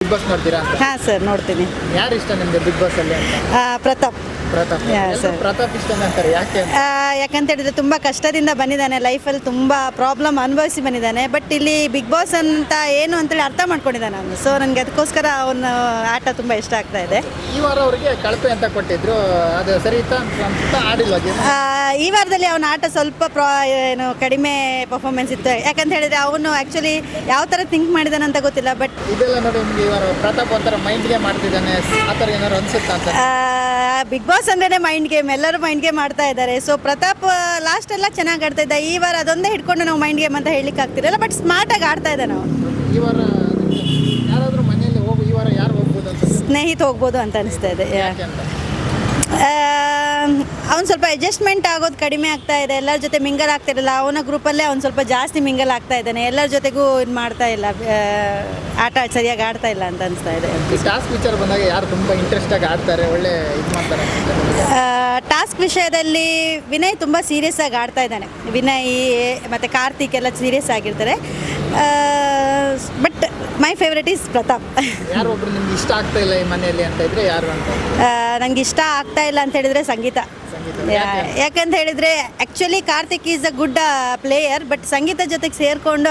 Big Boss ನೋಡ್ತೀರಾ? ಹಾಂ sir, ನೋಡ್ತೀನಿ. ಯಾರು ಇಷ್ಟ ನಿಮಗೆ ಬಿಗ್ ಬಾಸ್ ಅಲ್ಲಿ ಅಂತ? ಪ್ರತಾಪ್. ಎಲ್ಲರೂ ಪ್ರತಾಪ್ ಇಷ್ಟ ಅಂತಾರೆ, ಯಾಕೆ ಅಂತ? ಯಾಕಂತ ಹೇಳಿದ್ರೆ ತುಂಬ ಕಷ್ಟದಿಂದ ಬಂದಿದ್ದಾನೆ, ಲೈಫಲ್ಲಿ ತುಂಬ ಪ್ರಾಬ್ಲಮ್ ಅನುಭವಿಸಿ ಬಂದಿದ್ದಾನೆ. ಬಟ್ ಇಲ್ಲಿ ಬಿಗ್ ಬಾಸ್ ಅಂತ ಏನು ಅಂತೇಳಿ ಅರ್ಥ ಮಾಡ್ಕೊಂಡಿದ್ದಾನೆ ಅವನು. ಸೊ ನನಗೆ ಅದಕ್ಕೋಸ್ಕರ ಅವನ ಆಟ ತುಂಬ ಇಷ್ಟ ಆಗ್ತಾ ಇದೆ. ಈ ವಾರ ಅವರಿಗೆ ಕಳಪೆ ಅಂತ ಕೊಟ್ಟಿದ್ರು, ಅದು ಸರಿ ಇತ್ತ ಅಂತ ಆಡಿಲ್ವಾ? ಈ ವಾರದಲ್ಲಿ ಅವನ ಆಟ ಸ್ವಲ್ಪ ಏನು ಕಡಿಮೆ ಪರ್ಫಾರ್ಮೆನ್ಸ್ ಇತ್ತು. ಯಾಕಂತ ಹೇಳಿದ್ರೆ ಅವನು ಆ್ಯಕ್ಚುಲಿ ಯಾವ ಥರ ಥಿಂಕ್ ಮಾಡಿದ್ದಾನೆ ಅಂತ ಗೊತ್ತಿಲ್ಲ. ಬಟ್ ಇದೆಲ್ಲ ನೋಡಿ ನಿಮಗೆ ಈ ವಾರ ಪ್ರತಾಪ್ ಒಂಥರ ಮೈಂಡ್ ಗೇಮ್ ಮಾಡ್ತಿದ್ದಾನೆ, ಆ ಥರ ಏನಾದ್ರು ಅನ್ಸುತ್ತಾ ಅಂತ? ಬಿಗ್ ಬಾಸ್ ಅಂದ್ರೆ ಮೈಂಡ್ ಗೇಮ್, ಎಲ್ಲರೂ ಮೈಂಡ್ ಗೇಮ್ ಆಡ್ತಾ ಇದ್ದಾರೆ. ಸೊ ಪ್ರತಾಪ್ ಲಾಸ್ಟ್ ಎಲ್ಲ ಚೆನ್ನಾಗಿ ಆಡ್ತಾ ಇದ್ದ. ಈ ವಾರ ಅದೊಂದೇ ಹಿಡ್ಕೊಂಡು ನಾವು ಮೈಂಡ್ ಗೇಮ್ ಅಂತ ಹೇಳಲಿಕ್ಕೆ ಆಗ್ತಿರಲ್ಲ, ಬಟ್ ಸ್ಮಾರ್ಟಾಗಿ ಆಡ್ತಾ ಇದ್ದ. ನಾವು ಈ ವಾರ ಯಾರಾದರೂ ಮನೆಯಲ್ಲಿ ಈ ವಾರ ಯಾರು ಹೋಗ್ಬೋದು ಅಂತ? ಸ್ನೇಹಿತ ಹೋಗ್ಬೋದು ಅಂತ ಅನಿಸ್ತಾ ಇದೆ. ಯಾಕೆ ಅಂತ? ಅವ್ನು ಸ್ವಲ್ಪ ಅಡ್ಜಸ್ಟ್ಮೆಂಟ್ ಆಗೋದು ಕಡಿಮೆ ಆಗ್ತಾ ಇದೆ. ಎಲ್ಲರ ಜೊತೆ ಮಿಂಗಲ್ ಆಗ್ತಿರಲಿಲ್ಲ. ಅವನ ಗ್ರೂಪಲ್ಲೇ ಅವ್ನು ಸ್ವಲ್ಪ ಜಾಸ್ತಿ ಮಿಂಗಲ್ ಆಗ್ತಾ ಇದ್ದಾನೆ. ಎಲ್ಲರ ಜೊತೆಗೂ ಇದು ಮಾಡ್ತಾ ಇಲ್ಲ, ಆಟ ಸರಿಯಾಗಿ ಆಡ್ತಾ ಇಲ್ಲ ಅಂತ ಅನಿಸ್ತಾ ಇದೆ. ಈ ಟಾಸ್ಕ್ ವಿಚಾರ ಬಂದಾಗ ಯಾರು ತುಂಬ ಇಂಟ್ರೆಸ್ಟ್ ಆಗಿ ಆಡ್ತಾರೆ, ಒಳ್ಳೆ ಇದು ಮಾಡ್ತಾರೆ? ಟಾಸ್ಕ್ ವಿಷಯದಲ್ಲಿ ವಿನಯ್ ತುಂಬ ಸೀರಿಯಸ್ ಆಗಿ ಆಡ್ತಾ ಇದ್ದಾನೆ. ವಿನಯ್ ಮತ್ತು ಕಾರ್ತಿಕ್ ಎಲ್ಲ ಸೀರಿಯಸ್ ಆಗಿರ್ತಾರೆ. But my favourite is Pratap. ಯಾರು ಒಬ್ರು ನಿಮ್ಗೆ ಇಷ್ಟ ಆಗ್ತಾ ಇಲ್ಲ ಈ ಮನೆಯಲ್ಲಿ ಅಂತ ಇದ್ರೆ ಯಾರು ಅಂತ? ನನಗೆ ಇಷ್ಟ ಆಗ್ತಾ ಇಲ್ಲ ಅಂತ ಹೇಳಿದ್ರೆ ಸಂಗೀತ. ಯಾಕಂತ ಹೇಳಿದರೆ actually Karthik is a good player, but Sangeetha ಜೊತೆಗೆ ಸೇರಿಕೊಂಡು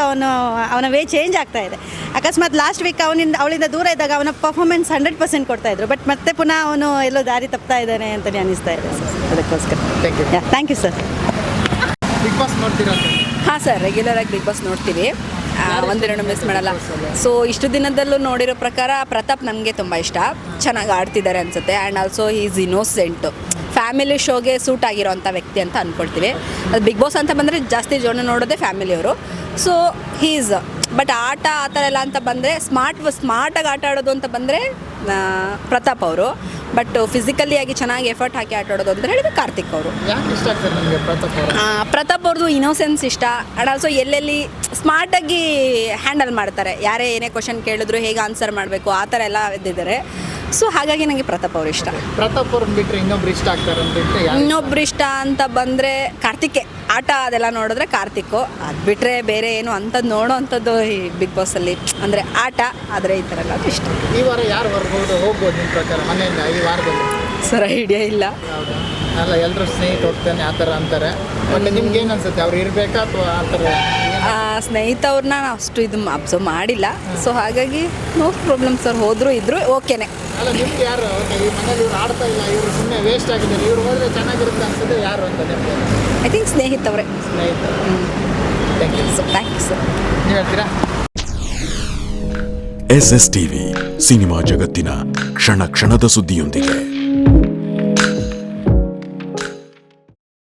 ಅವನ ವೇ ಚೇಂಜ್ ಆಗ್ತಾ ಇದೆ. ಅಕಸ್ಮಾತ್ ಲಾಸ್ಟ್ ವೀಕ್ ಅವಳಿಂದ ದೂರ ಇದ್ದಾಗ ಅವನ ಪರ್ಫಾರ್ಮೆನ್ಸ್ 100% ಕೊಡ್ತಾ ಇದ್ರು. ಬಟ್ ಮತ್ತೆ ಪುನಃ ಅವನು ಎಲ್ಲೋ ದಾರಿ ತಪ್ತಾ ಇದ್ದಾನೆ ಅಂತಲೇ ಅನಿಸ್ತಾ ಇದೆ. ಅದಕ್ಕೋಸ್ಕರ thank you sir. Bigg Boss ನೋಡ್ತೀರಾ? ಹಾಂ ಸರ್, ರೆಗ್ಯುಲರಾಗಿ ಬಿಗ್ ಬಾಸ್ ನೋಡ್ತೀವಿ, ಒಂದೆರಡು ಮಿಸ್ ಮಾಡಲ್ಲ. ಸೊ ಇಷ್ಟು ದಿನದಲ್ಲೂ ನೋಡಿರೋ ಪ್ರಕಾರ ಪ್ರತಾಪ್ ನಮಗೆ ತುಂಬ ಇಷ್ಟ, ಚೆನ್ನಾಗಿ ಆಡ್ತಿದ್ದಾರೆ ಅನಿಸುತ್ತೆ. And also is innocent, family ಶೋಗೆ ಸೂಟ್ ಆಗಿರೋಂಥ ವ್ಯಕ್ತಿ ಅಂತ ಅಂದ್ಕೊಳ್ತೀವಿ. ಅದು ಬಿಗ್ ಬಾಸ್ ಅಂತ ಬಂದರೆ ಜಾಸ್ತಿ ಜನ ನೋಡೋದೇ ಫ್ಯಾಮಿಲಿಯವರು. ಸೊ ಹೀಸ್ ಬಟ್ ಆಟ ಆ ಥರ ಎಲ್ಲ ಅಂತ ಬಂದರೆ ಸ್ಮಾರ್ಟಾಗಿ ಆಟ ಆಡೋದು ಅಂತ ಬಂದರೆ ಪ್ರತಾಪ್ ಅವರು. ಬಟ್ ಫಿಸಿಕಲಿ ಆಗಿ ಚೆನ್ನಾಗಿ ಎಫರ್ಟ್ ಹಾಕಿ ಆಟ ಆಡೋದು ಅಂತ ಹೇಳಿದ್ರೆ ಕಾರ್ತಿಕ್ ಅವರು. ಯಾಕೆ ಇಷ್ಟ ಆಗ್ತಾರೆ ನಿಮಗೆ ಪ್ರತಾಪ್ ಅವ್ರದ್ದು ಇನ್ನೋಸೆನ್ಸ್ ಇಷ್ಟ. ಆ್ಯಂಡ್ ಆಲ್ಸೋ ಎಲ್ಲೆಲ್ಲಿ ಸ್ಮಾರ್ಟಾಗಿ ಹ್ಯಾಂಡಲ್ ಮಾಡ್ತಾರೆ, ಯಾರೇ ಏನೇ ಕ್ವಶನ್ ಕೇಳಿದ್ರು ಹೇಗೆ ಆನ್ಸರ್ ಮಾಡಬೇಕು ಆ ಥರ ಎಲ್ಲ ಇದ್ದಿದ್ದಾರೆ. ಸೊ ಹಾಗಾಗಿ ನನಗೆ ಪ್ರತಾಪ್ ಅವರು ಇಷ್ಟ. ಪ್ರತಾಪ್ ಅವ್ರನ್ನ ಬಿಟ್ಟರೆ ಇನ್ನೊಬ್ರು ಇಷ್ಟ ಆಗ್ತಾರೆ ಅಂತ? ಇನ್ನೊಬ್ರು ಇಷ್ಟ ಅಂತ ಬಂದರೆ ಕಾರ್ತಿಕ್ಕೆ. ಆಟ ಅದೆಲ್ಲ ನೋಡಿದ್ರೆ ಕಾರ್ತಿಕ್ಕು. ಅದು ಬಿಟ್ಟರೆ ಬೇರೆ ಏನು ಅಂಥದ್ದು ನೋಡೋ ಅಂಥದ್ದು ಈ ಬಿಗ್ ಬಾಸಲ್ಲಿ ಅಂದರೆ ಆಟ ಆದರೆ ಈ ಥರ ಎಲ್ಲ ಇಷ್ಟ. ಈ ವಾರ ಯಾರು ಹೋಗ್ಬೋದು ನಿಮ್ಮ ಪ್ರಕಾರ ಮನೆಯಿಂದ ಈ ವಾರದಲ್ಲಿ? ಸರ್ ಐಡಿಯಾ ಇಲ್ಲ. ಹೌದಾ? ಅಲ್ಲ, ಎಲ್ಲರೂ ಸ್ನೇಹಿತ ಹೋಗ್ತಾನೆ ಆ ಥರ ಅಂತಾರೆ. ಬಟ್ ನಿಮ್ಗೆ ಏನು ಅನ್ಸುತ್ತೆ, ಅವ್ರು ಇರಬೇಕಾ ಅಥವಾ ಆ ಥರ? ಸ್ನೇಹಿತವ್ರನ್ನ ನಾವು ಅಷ್ಟು ಇದು ಅಬ್ಸರ್ವ್ ಮಾಡಿಲ್ಲ. ಸೊ ಹಾಗಾಗಿ ನೋ ಪ್ರಾಬ್ಲಮ್ ಸರ್, ಹೋದರೂ ಇದ್ದರೂ ಓಕೆನೆ. ಅಲ್ಲ, ನಿಮ್ಗೆ ಯಾರು ಈ ಮನೇಲಿ ಇವ್ರು ಆಡ್ತಾ ಇಲ್ಲ, ಇವರು ಸುಮ್ಮನೆ ವೇಸ್ಟ್ ಆಗಿದ್ದಾರೆ, ಇವ್ರು ಹೋದರೆ ಚೆನ್ನಾಗಿರುತ್ತೆ ಅನ್ಸುತ್ತೆ ಯಾರು ಅಂತ ನಿಮಗೆ? ಐ ಥಿಂಕ್ ಸ್ನೇಹಿತವ್ರೆ. ಸ್ನೇಹಿತ. Thank you sir. ನೀವು ಹೇಳ್ತೀರಾ? SS TV ಸಿನಿಮಾ ಜಗತ್ತಿನ ಕ್ಷಣ ಕ್ಷಣದ ಸುದ್ದಿಯೊಂದಿಗೆ.